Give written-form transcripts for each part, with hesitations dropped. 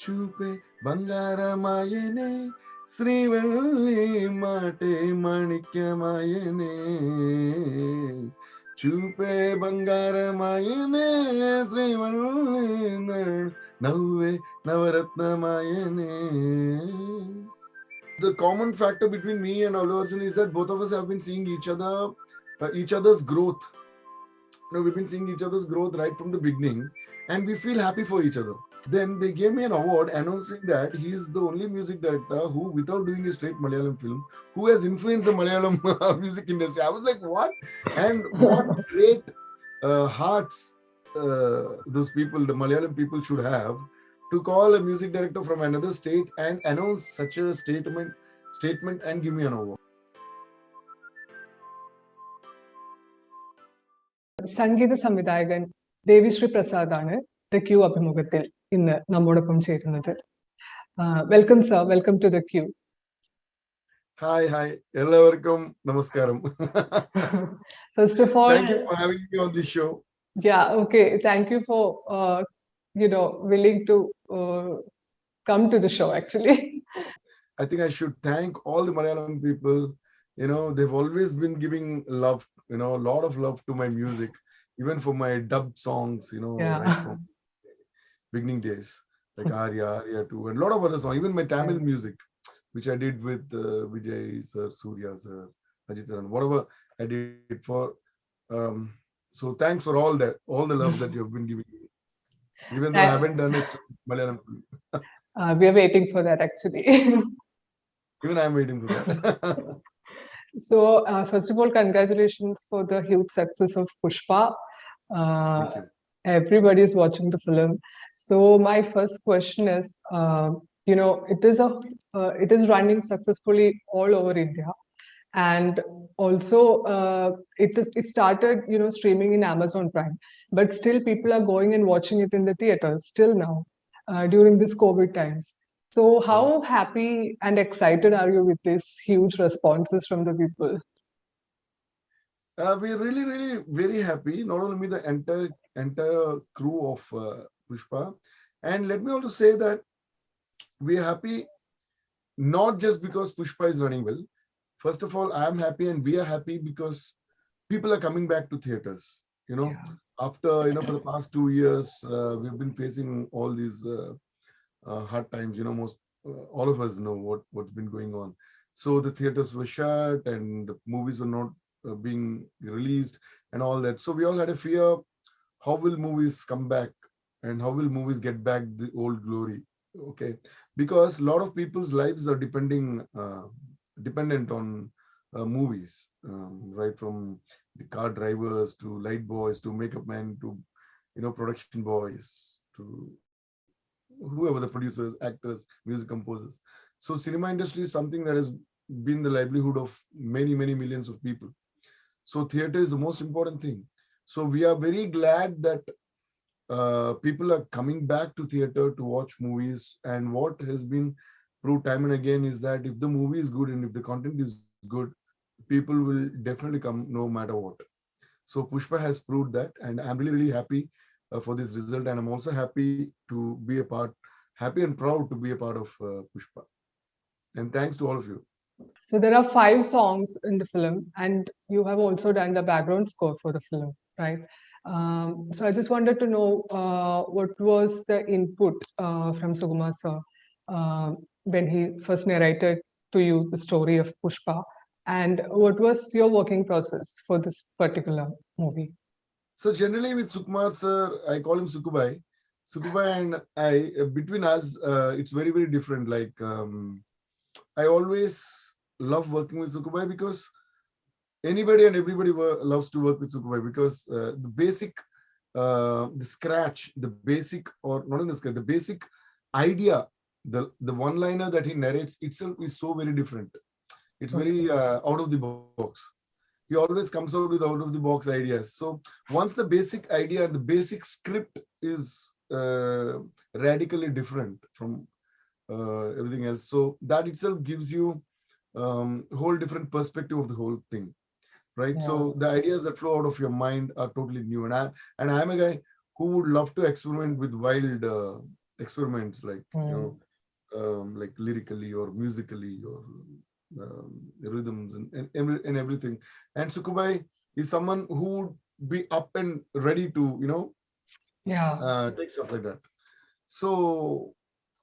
చూపే బంగారమాయనే శ్రీవల్లి మాటే మాణిక్యమాయనే చూపే బంగారమాయనే శ్రీవల్లి నవ్వే నవరత్నమాయనే. The common factor between me and Allu Arjun is that both of us have been seeing each other's growth. We've been seeing each other's growth right from the beginning, and we feel happy for each other. Then they gave me an award announcing that he is the only music director who, without doing a straight Malayalam film, who has influenced the Malayalam music industry. I was like, what? And what great hearts those people, the Malayalam people, should have to call a music director from another state and announce such a statement and give me an award. സംഗീത സംവിധായകൻ Devi Sri പ്രസാദാണ് the Q അഭിമുഖത്തിൽ ഇന്ന് നമ്മോടൊപ്പം ചേരുന്നത്. Welcome sir, welcome to the Q. Hi, എല്ലാവർക്കും നമസ്കാരം. First of all, thank you for having me on this show. Yeah, okay. Thank you for willing to come to the show. Actually, I think I should thank all the Malayalam people. They've always been giving love, a lot of love to my music, even for my dubbed songs, Yeah. right from beginning days, like Arya 2, and a lot of other songs, even my Tamil music, which I did with Vijay sir, Surya sir, Ajit sir, whatever I did for. So thanks for all the love that you've been giving me, even though I haven't done a Malayalam film. We are waiting for that, actually. Even I'm waiting for that. So, first of all, congratulations for the huge success of Pushpa. Thank you. Everybody is watching the film. So, my first question is, it is running successfully all over India, and also it started, streaming in Amazon Prime, but still people are going and watching it in the theaters still now during this COVID times. So how happy and excited are you with these huge responses from the people? We're really, really very happy. Not only me, the entire crew of Pushpa. And let me also say that we're happy not just because Pushpa is running well. First of all, I'm happy and we are happy because people are coming back to theaters. After, for the past 2 years, we've been facing all these hard times. Most all of us know what's been going on. So the theaters were shut and movies were not being released and all that. So we all had a fear: how will movies come back and how will movies get back the old glory? Okay, because a lot of people's lives are dependent on movies, right from the car drivers to light boys to makeup men to production boys to whoever, the producers, actors, music composers. So cinema industry is something that has been the livelihood of many millions of people. So theater is the most important thing. So we are very glad that people are coming back to theater to watch movies. And what has been proved time and again is that if the movie is good and if the content is good, people will definitely come no matter what. So Pushpa has proved that, and I'm really happy for this result. And I'm also happy and proud to be a part of Pushpa. And thanks to all of you. So there are 5 songs in the film, and you have also done the background score for the film, right? So I just wanted to know what was the input from Sukumar sir when he first narrated to you the story of Pushpa, and what was your working process for this particular movie? So generally with Sukumar sir, I call him Sukubai. Sukubai and I, between us, it's very, very different. Like I always love working with Sukubai because anybody and everybody loves to work with Sukubai because the basic, the scratch, the basic, or not in the scratch, the basic idea, the one-liner that he narrates itself is so very different. It's very out of the box. He always comes out with out of the box ideas. So once the basic idea and the basic script is radically different from everything else, so that itself gives you whole different perspective of the whole thing, right? So the ideas that flow out of your mind are totally new, and I'm a guy who would love to experiment with wild experiments, like Mm. like lyrically or musically or rhythms and everything. And Sukubai is someone who would be up and ready to Yeah. take stuff like that. So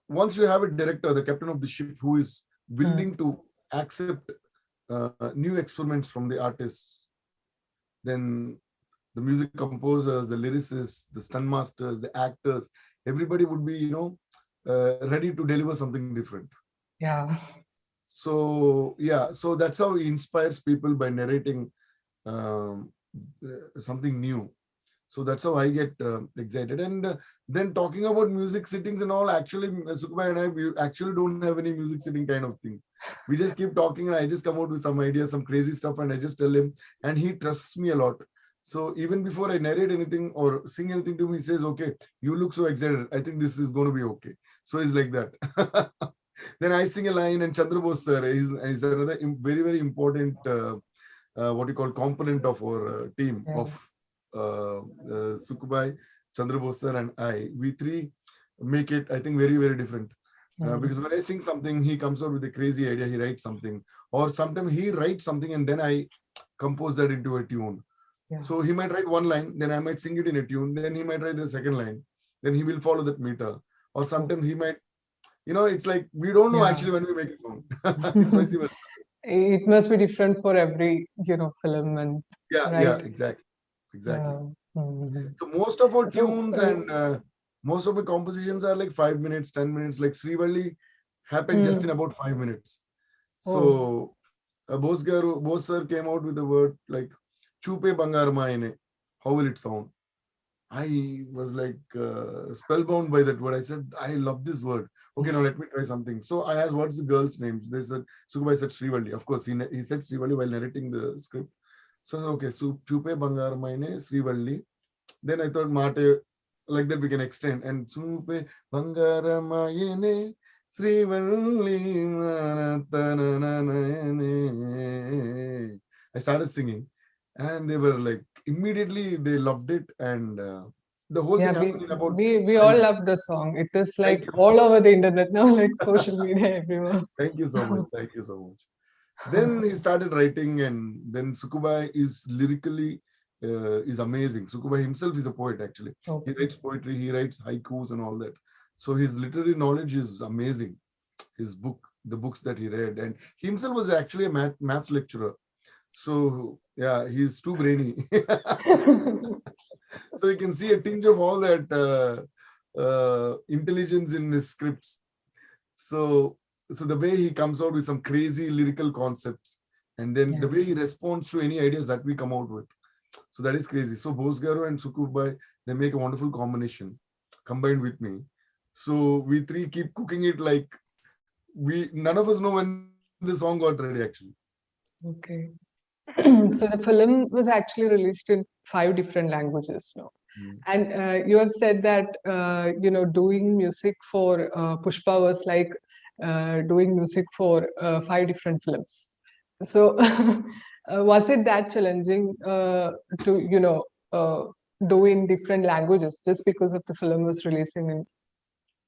once you have a director, the captain of the ship, who is Mm. willing to accept new experiments from the artists, then the music composers, the lyricists, the stunt masters, the actors, everybody would be ready to deliver something different. Yeah. So yeah, so that's how he inspires people by narrating um, something new. So that's how I get excited. And then talking about music sittings and all, actually, Sukhbhai and I, we actually don't have any music sitting kind of thing. We just keep talking and I just come out with some ideas, some crazy stuff, and I just tell him, and he trusts me a lot. So even before I narrate anything or sing anything to him, he says, okay, you look so excited. I think this is going to be okay. So he's like that. Then I sing a line, and Chandra Bose sir is another very, very important what you call component of our team Yeah. of Sukubai, Chandra Bose sir, and I. We three make it, I think, very, very different. Mm. Because when I sing something, he comes out with a crazy idea. He writes something, or sometimes he writes something, and then I compose that into a tune. Yeah. So he might write one line, then I might sing it in a tune, then he might write the second line, then he will follow that meter. Or sometimes he might, it's like we don't know Yeah. actually when we make a song. It's vice versa. It must be different for every, film, and Yeah, yeah, right. exactly, exactly. Yeah. Mhm. So most of our So, tunes and most of the compositions are like 5 minutes, 10 minutes. Like Srivalli happened just in mm, about 5 minutes. oh, So Bose sir came out with the word like "Chupe Bangaramaine." How will it sound? I was like spellbound by that word. I said, I love this word. Okay, now let me try something. So I asked, what's the girl's name? They said, Sukubai said Srivalli. Of course, he said Srivalli while narrating the script. So I said, okay, so Chupe Bangaramaine Srivalli. Then I thought Mate, like that we can extend. And Chupe Bangaramaine Srivalli. I started singing, and they were like, immediately they loved it, and the whole yeah. thing We happened in about we we all 5 minutes. love the song. It is Thank like you. all over the internet now, like social media everywhere. Thank you so much. Thank you so much. Then he started writing, and then Sukubai is lyrically is amazing. Sukubai himself is a poet, actually. He Okay. writes poetry, he writes haikus and all that. So his literary knowledge is amazing. His the books that he read, and he himself was actually a maths lecturer. So yeah, he's too brainy. So you can see a tinge of all that intelligence in his scripts. So, so the way he comes out with some crazy lyrical concepts, and then Yeah. the way he responds to any ideas that we come out with. So that is crazy. So Bosgaru and Sukubai, they make a wonderful combination combined with me. So we three keep cooking it like we none of us know when the song got ready actually. Okay. So the film was actually released in 5 different languages now. Mm. And you have said that doing music for Pushpa was like doing music for 5 different films. So was it that challenging to do in different languages just because of the film was releasing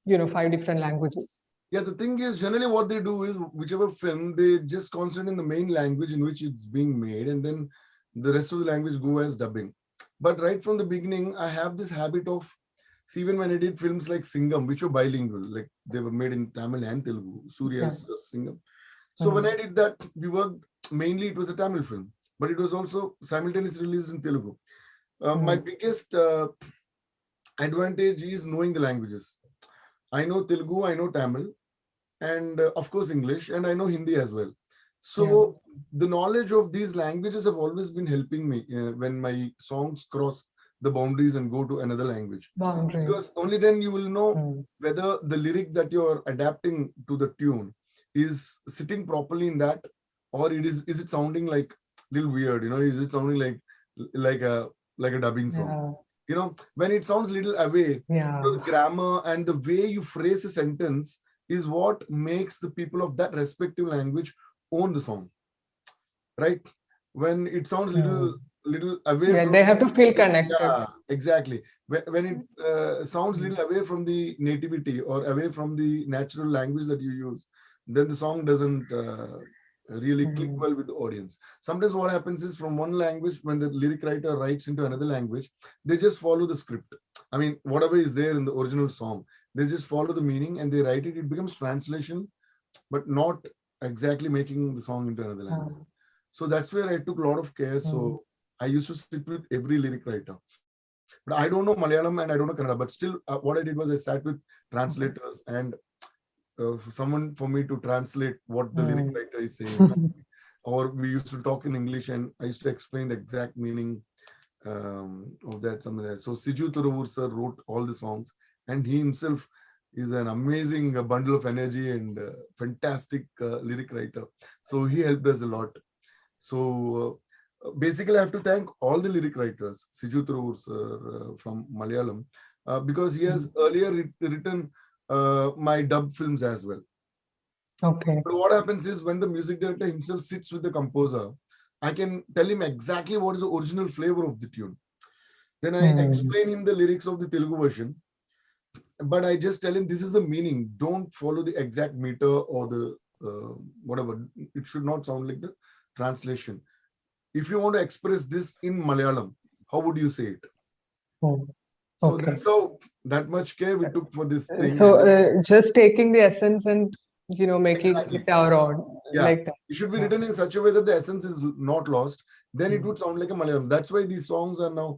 in 5 different languages? Yeah, the thing is, generally what they do is whichever film, they just concentrate in the main language in which it's being made, and then the rest of the language go as dubbing. But right from the beginning, I have this habit of, see, even when I did films like Singham, which were bilingual, like they were made in Tamil and Telugu, Yeah. Surya's Singham. So when Mm. I did that, we worked mainly, it was a Tamil film, but it was also simultaneously released in Telugu. My Mm. biggest advantage is knowing the languages. I know Telugu, I know Tamil, and of course English, and I know Hindi as well. Yeah. So the knowledge of these languages have always been helping me when my songs cross the boundaries and go to another language, Boundary. because only then you will know Mm. whether the lyric that you're adapting to the tune is sitting properly in that, or is it sounding like little weird, is it sounding like a like a dubbing song. Yeah. When it sounds little away, Yeah. the grammar and the way you phrase a sentence is what makes the people of that respective language own the song, right? When it sounds little Mm. little away Yeah, from they have to feel connected. yeah, exactly. When it sounds little away from the nativity or away from the natural language that you use, then the song doesn't really click Mm. well with the audience. Sometimes what happens is from one language, when the lyric writer writes into another language, they just follow the script. I mean, whatever is there in the original song, they just follow the meaning and they write it. It becomes translation, but not exactly making the song into another language. Mm. So that's where I took a lot of care. Mm. So I used to sit with every lyric writer. But I don't know Malayalam and I don't know Kannada. But still, what I did was I sat with translators and for someone for me to translate what the lyric Mm. writer is saying. Or we used to talk in English and I used to explain the exact meaning of that. Something like that. So Siju Turuvur sir wrote all the songs, and he himself is an amazing bundle of energy and fantastic lyric writer. So he helped us a lot. So basically, I have to thank all the lyric writers, Siju Throor sir from Malayalam, because he has earlier written my dub films as well. Okay. But what happens is when the music director himself sits with the composer, I can tell him exactly what is the original flavor of the tune. Then I Mm. explain him the lyrics of the Telugu version, but I just tell him this is the meaning. Don't follow the exact meter or the whatever. It should not sound like the translation. If you want to express this in Malayalam, how would you say it? Oh, So okay. that's how that much care we took for this thing. So And just taking the essence and making exactly, it our own, yeah, like that. it should be Yeah. written in such a way that the essence is not lost. Then it Mm. would sound like a Malayalam. That's why these songs are now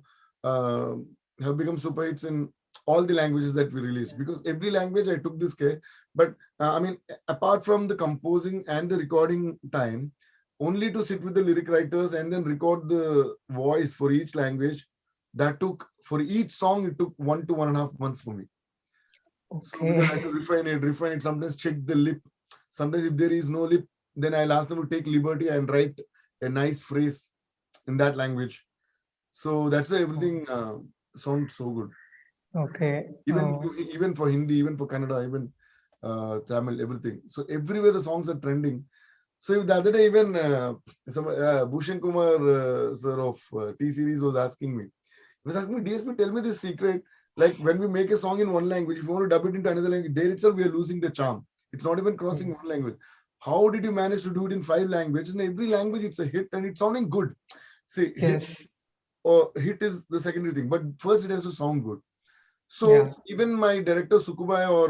uh, have become super hits in all the languages that we release. Because every language I took this care. But I mean, apart from the composing and the recording time, only to sit with the lyric writers and then record the voice for each language, that took for each song it took 1 to 1.5 months for me. So Okay. because I had to refine it, sometimes check the lip. Sometimes if there is no lip, then I'll ask them to take liberty and write a nice phrase in that language. So that's why everything sounds so good. Okay. Even Oh, even for Hindi, even for Kannada, even Tamil, everything. So everywhere the songs are trending. So the other day, even Bhushan Kumar sir of T series was asking me. He was asking me, DSP, tell me this secret. Like when we make a song in one language, if you want to dub it into another language, there itself we are losing the charm. It's not even crossing mm. one language. How did you manage to do it in 5 languages? In every language, it's a hit and it's sounding good. See, hit Yes. or hit is the secondary thing, but first it has to sound good. So Yeah. even my director Sukubai or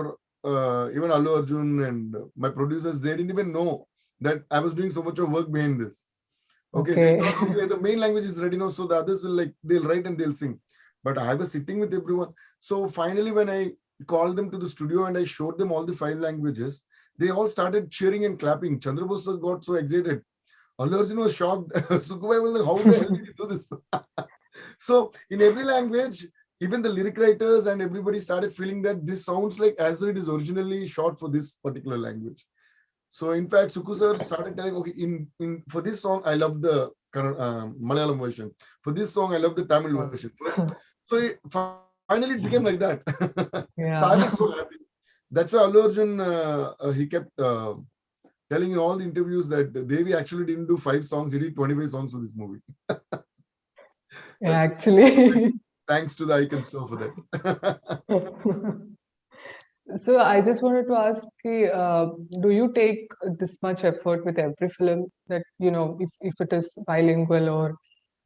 even Allu Arjun and my producers, they didn't even know that I was doing so much of work behind this. Okay, they Okay. thought, okay, the main language is ready now, so the others will like they'll write and they'll sing. But I was sitting with everyone. So finally, when I called them to the studio and I showed them all the 5 languages, they all started cheering and clapping. Chandrabose sir got so excited. Allu Arjun was shocked. Sukubai was like, "How the hell did you do this?" So in every language, even the lyric writers and everybody started feeling that this sounds like as though it is originally shot for this particular language. So in fact, Suku sir started telling, okay, in for this song, I love the Malayalam version. For this song, I love the Tamil version. So finally it became like that. So I was so Yeah. happy. That's why Allu Arjun, he kept telling in all the interviews that Devi actually didn't do 5 songs, he did 25 songs for this movie. Yeah, That's actually. thanks to the Icon Store for that. So I just wanted to ask, do you take this much effort with every film that, if it is bilingual or,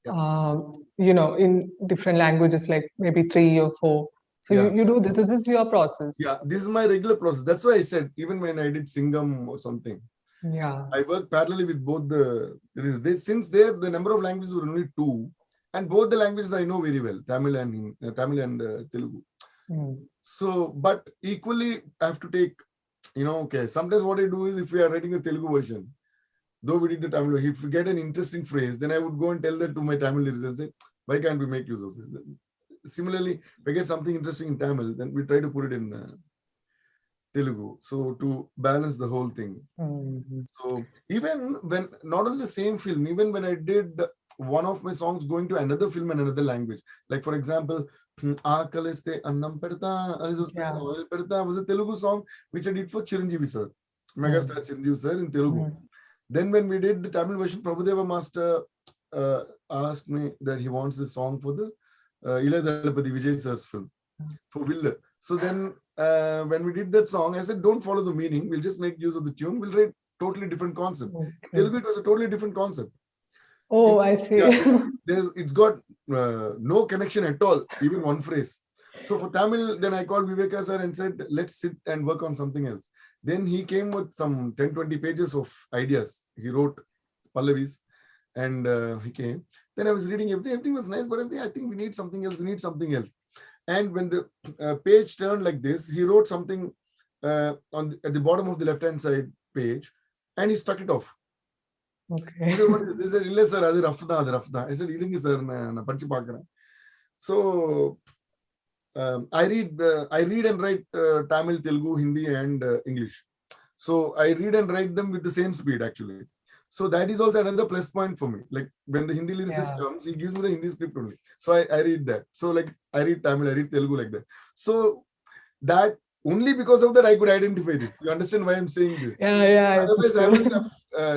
Yeah, in different languages, like maybe 3 or 4? So yeah, you do this. This is your process. yeah. This is my regular process. That's why I said, even when I did Singham or something, Yeah. I work parallelly with both since there the number of languages were only two, and both the languages I know very well, Tamil and Telugu. Mm. So, but equally, I have to take, okay. Sometimes what I do is if we are writing the Telugu version, though we did the Tamil, if we get an interesting phrase, then I would go and tell that to my Tamil listeners and say, why can't we make use of this? Similarly, if I get something interesting in Tamil, then we try to put it in Telugu. So to balance the whole thing. Mhm. So even when not only the same film, even when I did one of my songs going to another film in another language, like for example, Aakaliste Annam Pedta, Yeah. Oil Pedta was a Telugu song which I did for Chiranjeevi sir, Mm. megastar Chiranjeevi sir in Telugu. Mm. Then when we did the Tamil version, Prabhudeva Master asked me that he wants this song for the Ilaya Dalapati Vijay sir's film for Will. So then when we did that song, I said, don't follow the meaning. We'll just make use of the tune. We'll write totally different concept. Okay. Telugu, it was a totally different concept. Oh, I see. Yeah, it's got no connection at all, even one phrase. So for Tamil, then I called Viveka sir and said, let's sit and work on something else. Then he came with some 10-20 pages of ideas. He wrote Pallavis and he came. Then I was reading everything. Everything was nice, but I think we need something else. We need something else. And when the page turned like this, he wrote something at the bottom of the left-hand side page, and he stuck it off. Okay. He said, what is this? He said, "Illa sir, adu rough da, adu rough da." I said, "Idingi sir, na padichu paakren." So I read and write Tamil, Telugu, Hindi, and English. So I read and write them with the same speed actually. So that is also another plus point for me. Like when the Hindi lyricist comes, he gives me the Hindi script only. So I read that. So like I read Tamil, I read Telugu like that. So that only because of that I could identify this. You understand why I'm saying this? Yeah. Otherwise, I wouldn't have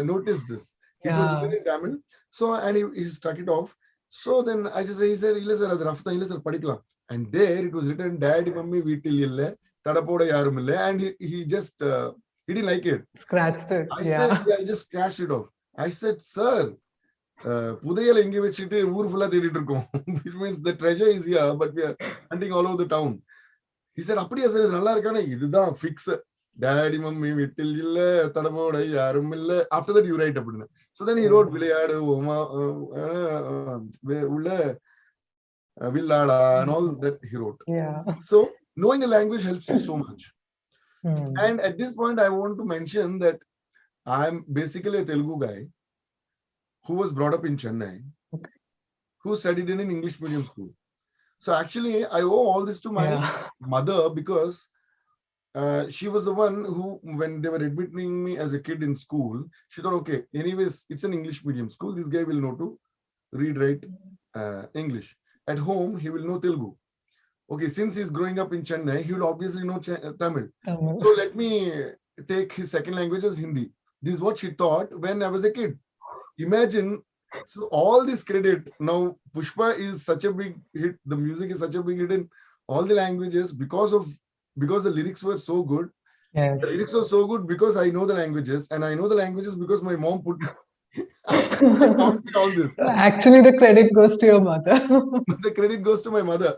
noticed this. It was Yeah. written in Tamil. So and he struck it off. So then he said, "Illa sir, adu rafta, illa sir padikalam." And there it was written, "Daddy, mummy, veetil illa, tadapoda yarum illa," and he just he didn't like it. Scratched it. I said, yeah, I just scratched it off. I said, sir, புதையலை இங்க வச்சுட்டு ஊர் ஃபுல்லா தேடிட்டு இருக்கோம். Which means the treasure is here, but we are hunting all over the town. He said, அப்படியா sir, இது நல்லா இருக்கானே, இதுதான் ஃபிக்ஸ். டாடி மம்மி வீட்டில் இல்ல, தடபோட யாரும் இல்ல. After that you write அப்படின்னு. So then he wrote விளையாடு உள்ள வில்லாடா and all that he wrote. Yeah. So knowing the language helps you so much. And at this point I want to mention that I'm basically a Telugu guy who was brought up in Chennai, who studied in an English medium school. So actually, I owe all this to my mother because she was the one who, when they were admitting me as a kid in school, she thought, okay, anyways, it's an English medium school. This guy will know to read, write English. At home, he will know Telugu. Okay, since he's growing up in Chennai, he will obviously know Tamil. So let me take his second language as Hindi. This is what she thought when I was a kid. Imagine, so all this credit, now Pushpa is such a big hit, the music is such a big hit in all the languages because the lyrics were so good. Yes. The lyrics were so good because I know the languages, and I know the languages because my mom put all this. Actually, the credit goes to your mother. The credit goes to my mother.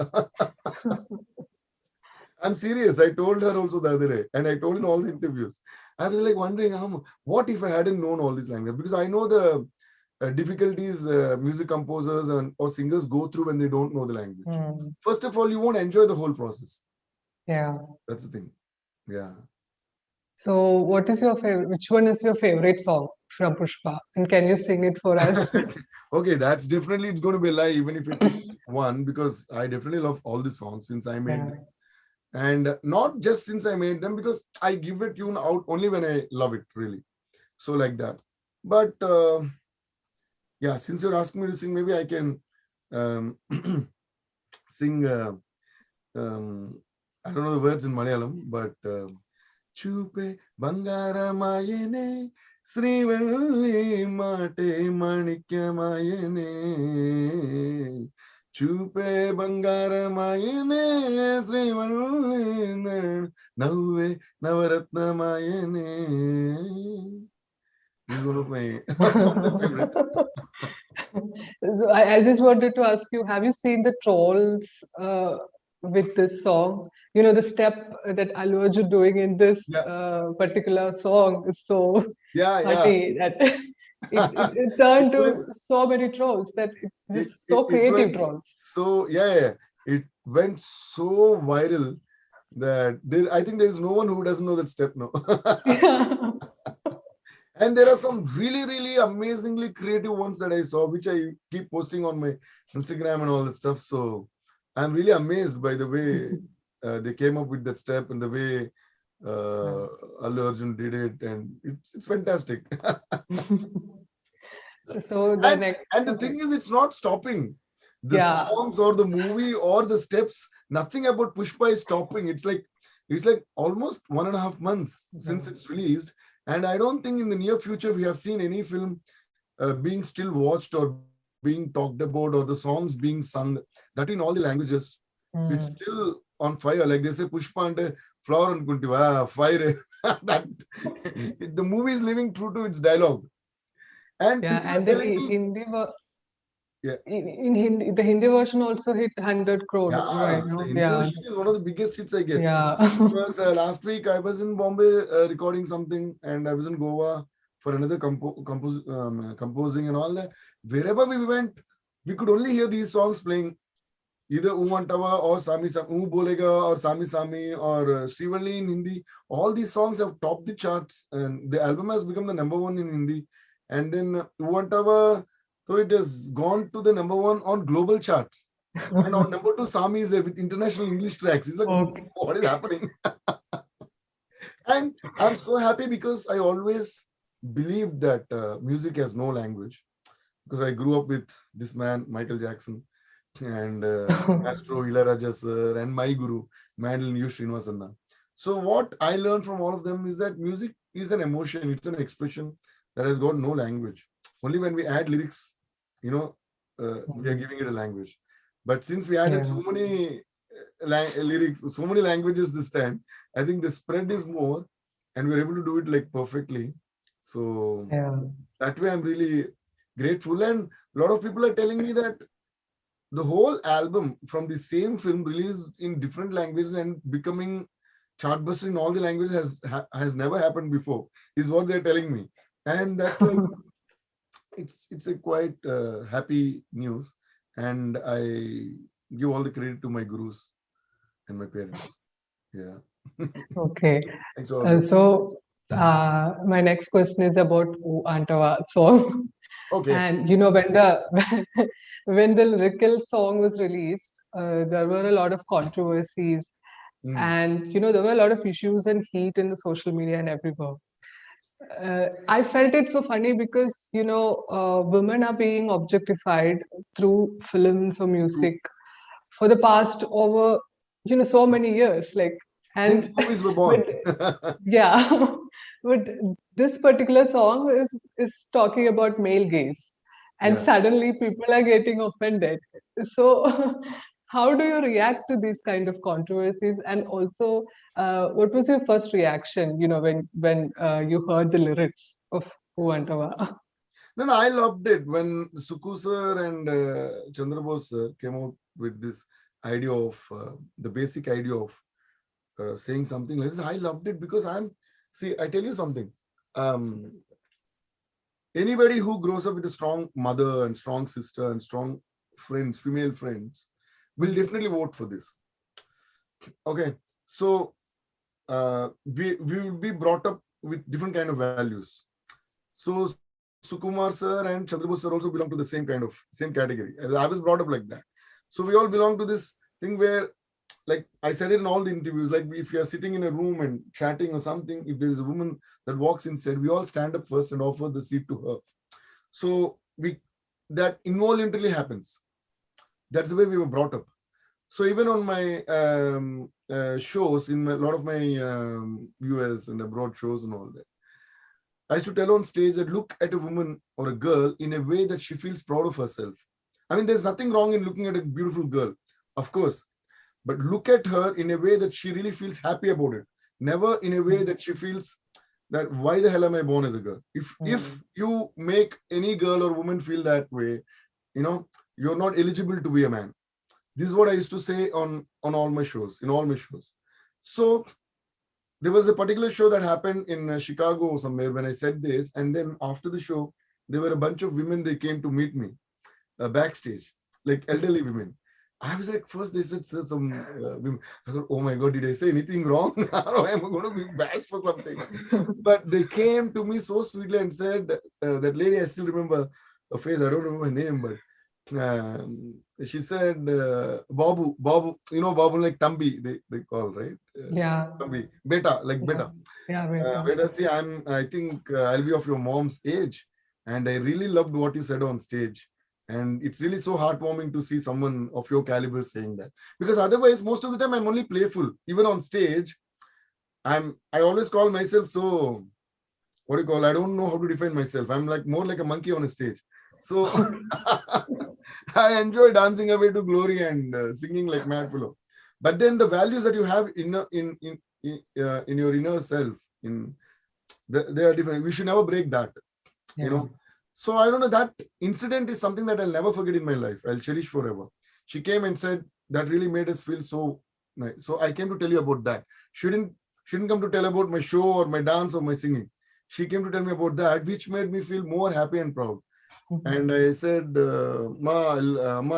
I'm serious. I told her also the other day, and I told in all the interviews. I was like wondering, what if I hadn't known all these languages? Because I know the difficulties music composers or singers go through when they don't know the language. First of all, you won't enjoy the whole process. Yeah. That's the thing. Yeah. So what is your favorite? Which one is your favorite song from Pushpa? And can you sing it for us? Okay, that's definitely, it's going to be a lie, even if it's one, because I definitely love all the songs since I made them. And not just since I made them, because I give a tune out only when I love it, really. So like that. But yeah, since you're asking me to sing, maybe I can sing, I don't know the words in Malayalam, but Chupe Bangaраmayane Srivalli Mate Manikyamayane Chupe Bangaраmayane Srivalli Navve Navaratnamayane. This is one of my favorites. So I just wanted to ask you, have you seen the trolls with this song? You know, the step that Allu Arjun doing in this particular song is so funny that it turned to so many trolls, that it's just so creative trolls. So it went so viral that I think there's no one who doesn't know that step now. And there are some really, really amazingly creative ones that I saw, which I keep posting on my Instagram and all that stuff. So I'm really amazed by the way they came up with that step and the way Allu Arjun did it, and it's fantastic. So and the thing is, it's not stopping. The songs or the movie or the steps, nothing about Pushpa is stopping. It's like almost 1.5 months since it's released. And I don't think in the near future we have seen any film being still watched or being still being talked about or the songs being sung, that in all the languages, it's Mm. still on fire. Like they say, Pushpa and flower and kuntiva, fire. That the movie is living true to its dialogue. And Yeah, people are and then telling me, yeah, in Hindi, the Hindi version also hit 100 crore right yeah, the now. Hindi Yeah, version is one of the biggest hits, I guess. yeah. Because last week I was in Bombay recording something, and I was in Goa for another composing and all that. Wherever we went, we could only hear these songs playing, either Umantava or Sami Sami, Bolega or Sami Sami or Srivalli in Hindi. All these songs have topped the charts, and the album has become the number one in Hindi. And then Umantava, so it has gone to the number one on global charts. And on number two, Sami is there with international English tracks. It's like, Okay. what is happening? And I'm so happy because I always believed that music has no language. Because I grew up with this man, Michael Jackson, and Astro Ilayaraja sir, and my guru, Mandel U. Srinivasanna. So what I learned from all of them is that music is an emotion, it's an expression that has got no language. Only when we add lyrics, we are giving it a language. But since we added Yeah, so many lyrics, so many languages this time, I think the spread is more, and we're able to do it like perfectly. So yeah. that way, I'm really grateful. And a lot of people are telling me that the whole album from the same film released in different languages and becoming chartbuster in all the languages has never happened before, is what they're telling me. And that's like, it's a quite happy news, and I give all the credit to my gurus and my parents. Yeah. Okay. Thanks to all of them. My next question is about U Antava song. Okay. And you know, when the when the lyrical song was released, there were a lot of controversies, Mm. and you know, there were a lot of issues and heat in the social media and everywhere. I felt it so funny because you know, women are being objectified through films or True. music for the past over so many years. Like, Since and movies were but born. yeah, but this particular song is talking about male gaze, and Yeah. suddenly people are getting offended. So, how do you react to these kind of controversies? And also, what was your first reaction? You know, when you heard the lyrics of Uvantava? No, no, I loved it when Suku sir and Chandrabose sir came out with this idea of the basic idea of saying something like this. I loved it because see, I tell you something. Um, Anybody who grows up with a strong mother and strong sister and strong friends, female friends, will definitely vote for this. Okay. So we will be brought up with different kind of values. So Sukumar sir and Chandrabose sir also belong to the same category. I was brought up like that. So we all belong to this thing where, like I said it in all the interviews, like if you are sitting in a room and chatting or something, if there is a woman that walks inside, we all stand up first and offer the seat to her. So that involuntarily happens. That's the way we were brought up. So even on my shows, in a lot of my US and abroad shows and all that, I used to tell on stage that look at a woman or a girl in a way that she feels proud of herself. I mean, there's nothing wrong in looking at a beautiful girl, of course, but look at her in a way that she really feels happy about it. Never in a way that she feels that why the hell am I born as a girl? If you make any girl or woman feel that way, you're not eligible to be a man. This is what I used to say on all my shows, in all my shows. So there was a particular show that happened in Chicago or somewhere when I said this, and then after the show, there were a bunch of women. They came to meet me backstage, like elderly women. I was like, first they said some women. I thought, oh my God, did I say anything wrong? Or am I going to be bashed for something? But they came to me so sweetly and said, that lady, I still remember her face. I don't remember her name, but she said, Babu, Babu like Tambi, they call, right? Yeah, Tambi, Beta, like yeah, Beta. yeah, Veda. Beta, see, I think I'll be of your mom's age. And I really loved what you said on stage. And it's really so heartwarming to see someone of your caliber saying that. Because otherwise, most of the time, I'm only playful. Even on stage, I always call myself so, what do you call, I don't know how to define myself. I'm like more like a monkey on a stage. So I enjoy dancing away to glory and singing like mad fellow. But then the values that you have in your inner self, in they are different. We should never break that, you Yeah. know. So I don't know, that incident is something that I'll never forget in my life. I'll cherish forever. She came and said that really made us feel so nice. So I came to tell you about that. She didn't come to tell about my show or my dance or my singing. She came to tell me about that, which made me feel more happy and proud. Mhm. And I said, Ma,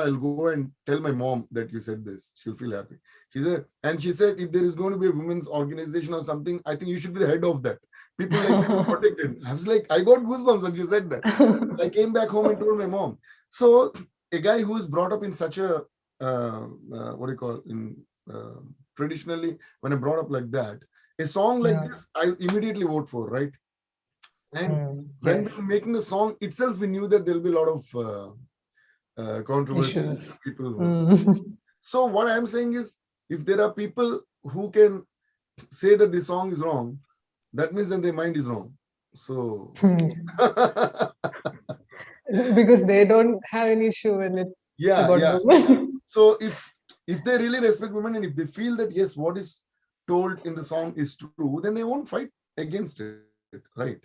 I'll go and tell my mom that you said this. She'll feel happy. She said, if there is going to be a women's organization or something, I think you should be the head of that. People like you to be protected. I was like, I got goosebumps when she said that. I came back home and told my mom. So a guy who is brought up in such a what do you call, in uh, traditionally, when I'm brought up like that, a song like Yeah. this, I immediately vote for, right? And when we were Yes. making the song itself, we knew that there'll be a lot of controversy. Issues. People will. Mm. So what I'm saying is, if there are people who can say that the song is wrong, that means that their mind is wrong. So Because they don't have an issue when it's yeah, about yeah. women. So if they really respect women, and if they feel that yes, what is told in the song is true, then they won't fight against it, right?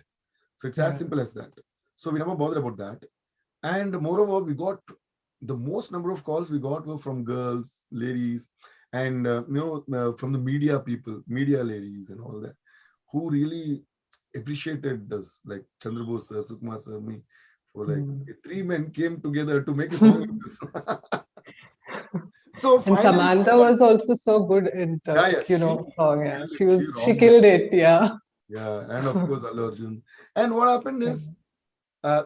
So it's as simple as Yeah. that. So we never bothered about that. And moreover, we got the most number of calls we got were from girls, ladies, and from the media people, media ladies, and all that, who really appreciated us, like Chandrabose sir, Sukumar sir, me, for like, Mm. okay, three men came together to make a song like this. So And finally, Samantha was also so good in yeah, the, yeah, she song. Yeah, killed it. She she rocked it. killed it. Yeah. Yeah, and of course Allu Arjun. And what happened Yeah. is,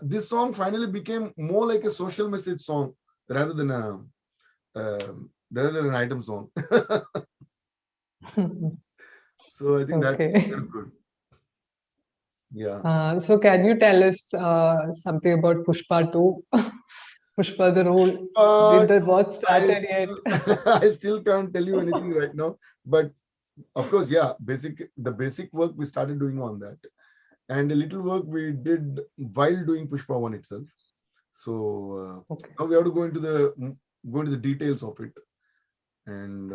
this song finally became more like a social message song rather than a rather than an item song. So I think that Okay. felt good. Yeah. So can you tell us something about Pushpa 2? Pushpa the role. Did the To work I started yet? still I still can't tell you anything right now, but of course, yeah, the basic work we started doing on that, and a little work we did while doing Pushpa 1 itself. So Okay. now we have to go into the details of it, and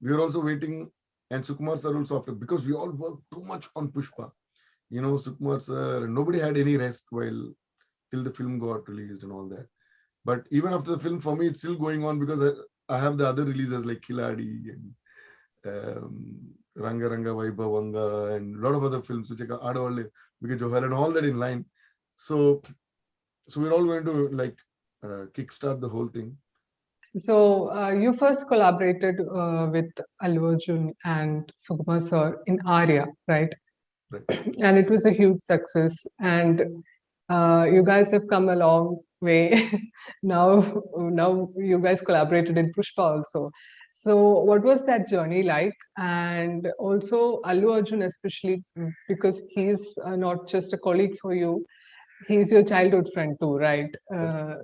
we are also waiting. And Sukumar sir also, after, because we all worked too much on Pushpa. Sukumar sir, and nobody had any rest while till the film got released and all that. But even after the film, for me, it's still going on, because I have the other releases like Khiladi and Ranga Ranga Vaibhavanga and a lot of other films which are Adavalle, Bika Johar and all that in line. So we're all going to like kickstart the whole thing. So you first collaborated with Allu Arjun and Sukumar sir in Arya, right? Right. And it was a huge success. And you guys have come a long way. Now you guys collaborated in Pushpa also. So what was that journey like? And also Allu Arjun, especially because he's not just a colleague for you, he's your childhood friend too, right?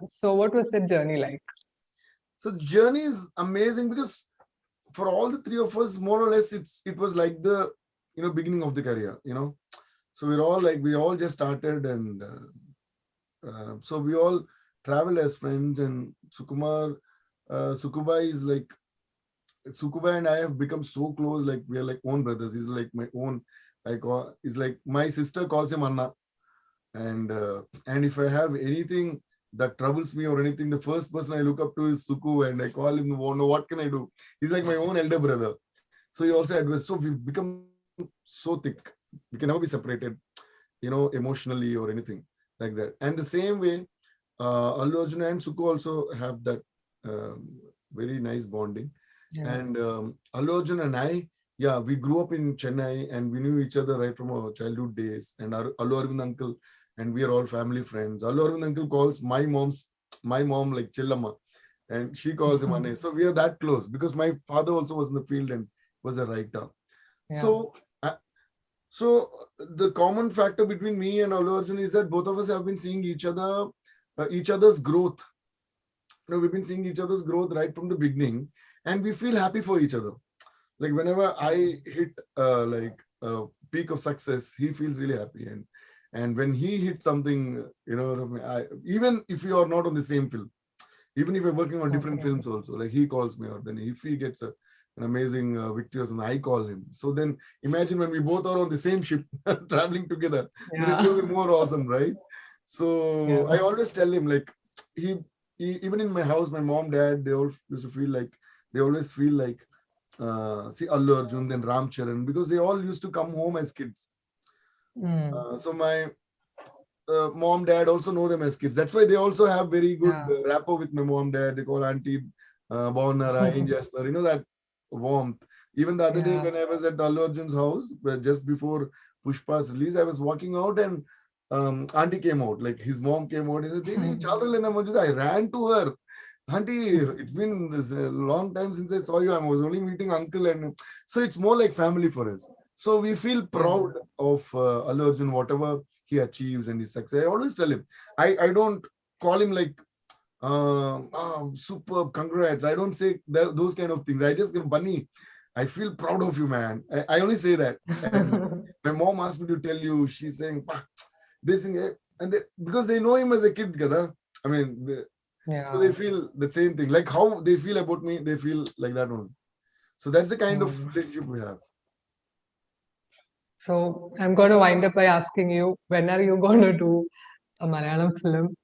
So what was that journey like? So the journey is amazing, because for all the three of us, more or less, it was like the beginning of the career. So we all just started, and so we all traveled as friends. And Sukubai is like, Sukubai and I have become so close, like we are like own brothers. He's like my own. He's like my sister calls him Anna, and if I have anything that troubles me or anything, the first person I look up to is Suku, and I call him. Oh, no, what can I do? He's like my own elder brother. So he also advised. So we've become so thick. We can never be separated, emotionally or anything like that. And the same way, Allu Arjun and Suku also have that very nice bonding. Yeah. And Allu Arjun and I, yeah, we grew up in Chennai, and we knew each other right from our childhood days. And our Allu Arvind uncle, and we are all family friends. Allu Arvind uncle calls my mom like Chillamma, and she calls him Ane. So we are that close, because my father also was in the field and was a writer. Yeah. So so the common factor between me and Allu Arjun is that both of us have been seeing each other's growth. We've been seeing each other's growth right from the beginning, and we feel happy for each other. Like whenever I hit like a peak of success, he feels really happy, And when he hit something, even if you are not on the same film, even if we're working on different Okay. films also, like he calls me, or then if he gets an amazing victory or something, I call him. So then imagine when we both are on the same ship traveling together, then it Yeah. will be more awesome, right? So I Yeah. always tell him, like, he, even in my house, my mom, dad, they all used to feel like, they always feel like, see Allu Arjun, then Ram Charan, because they all used to come home as kids. Mm. So my mom, dad also know them as kids. That's why they also have very good Yeah. rapport with my mom, dad. They call auntie Bonnara, Ingestar, that warmth. Even the other day Yeah. when I was at Allu Arjun's house, just before Pushpa's release, I was walking out and auntie came out, like his mom came out. He said, Devi, I ran to her. Auntie, it's been this long time since I saw you. I was only meeting uncle. And so it's more like family for us. So we feel Yeah. proud of Allu Arjun, whatever he achieves and his success. I always tell him, I don't call him like, superb, congrats. I don't say those kind of things. I just go, Bunny, I feel proud of you, man. I only say that. And my mom asked me to tell you, she's saying, "Bah, this thing, and because they know him as a kid, Gada. I mean, so Yeah. they feel the same thing. Like how they feel about me, they feel like that one. So that's the kind of Mm. relationship we have. So I'm going to wind up by asking you, when are you going to do a Malayalam film?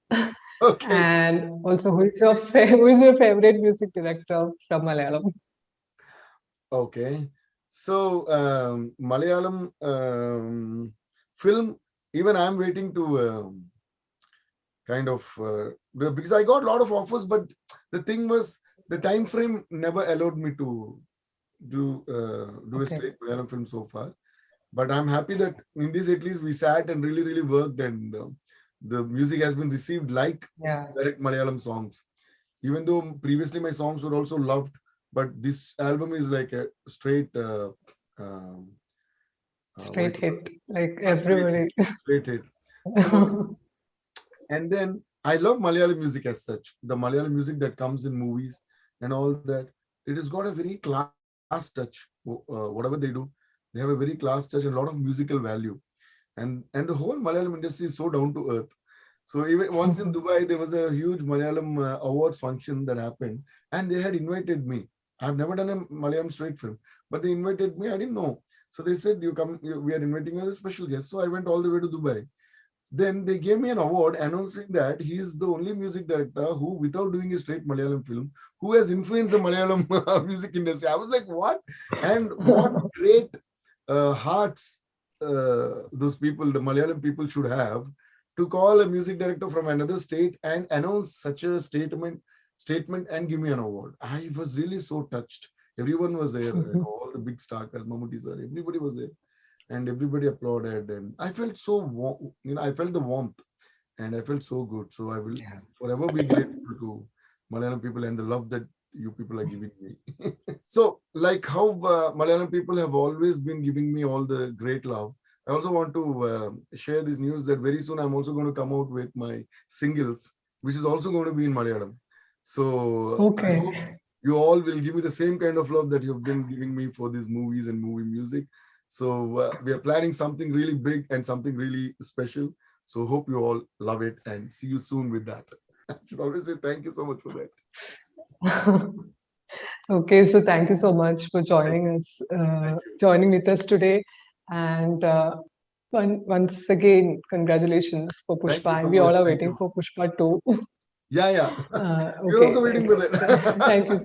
Okay. And also, who is your favorite music director from Malayalam? Okay. So Malayalam film, even I'm waiting to kind of because I got a lot of offers, but the thing was the time frame never allowed me to do a Okay. straight Malayalam film so far. But I'm happy that in this at least we sat and really worked, and the music has been received like Yeah. direct Malayalam songs. Even though previously my songs were also loved, but this album is like a straight um, what do you Straight call hit. Like a straight hit, everybody. straight hit. So and then I love Malayalam music as such. The Malayalam music that comes in movies and all that, it has got a very class touch. Whatever they do, they have a very class touch and a lot of musical value. And the whole Malayalam industry is so down to earth. So even once in Dubai, there was a huge Malayalam awards function that happened, and they had invited me. I've never done a Malayalam straight film, but they invited me. I didn't know. So they said, "You come. We are inviting you as a special guest." So I went all the way to Dubai. Then they gave me an award announcing that he is the only music director who, without doing a straight Malayalam film, who has influenced the Malayalam music industry. I was like, what? And what great hearts those people, the Malayalam people, should have to call a music director from another state and announce such a statement and give me an award. I was really so touched. Everyone was there, all the big stars, Mammootty sir, everybody was there, and everybody applauded, and I felt so warm, I felt the warmth, and I felt so good. So I will Yeah. forever be grateful to Malayalam people and the love that you people are giving me. So like how Malayalam people have always been giving me all the great love, I also want to share this news that very soon I'm also going to come out with my singles, which is also going to be in Malayalam. So I Okay. hope you all will give me the same kind of love that you've been giving me for these movies and movie music. So we are planning something really big and something really special. So hope you all love it and see you soon with that. I should always say thank you so much for that. Okay, so thank you so much for Thank joining us, you. joining with us today. And once again, congratulations for Thank you Pushpa. And so we all much. are Thank waiting you. for Pushpa too. Yeah. We're Okay, also waiting for okay. that. Thank you.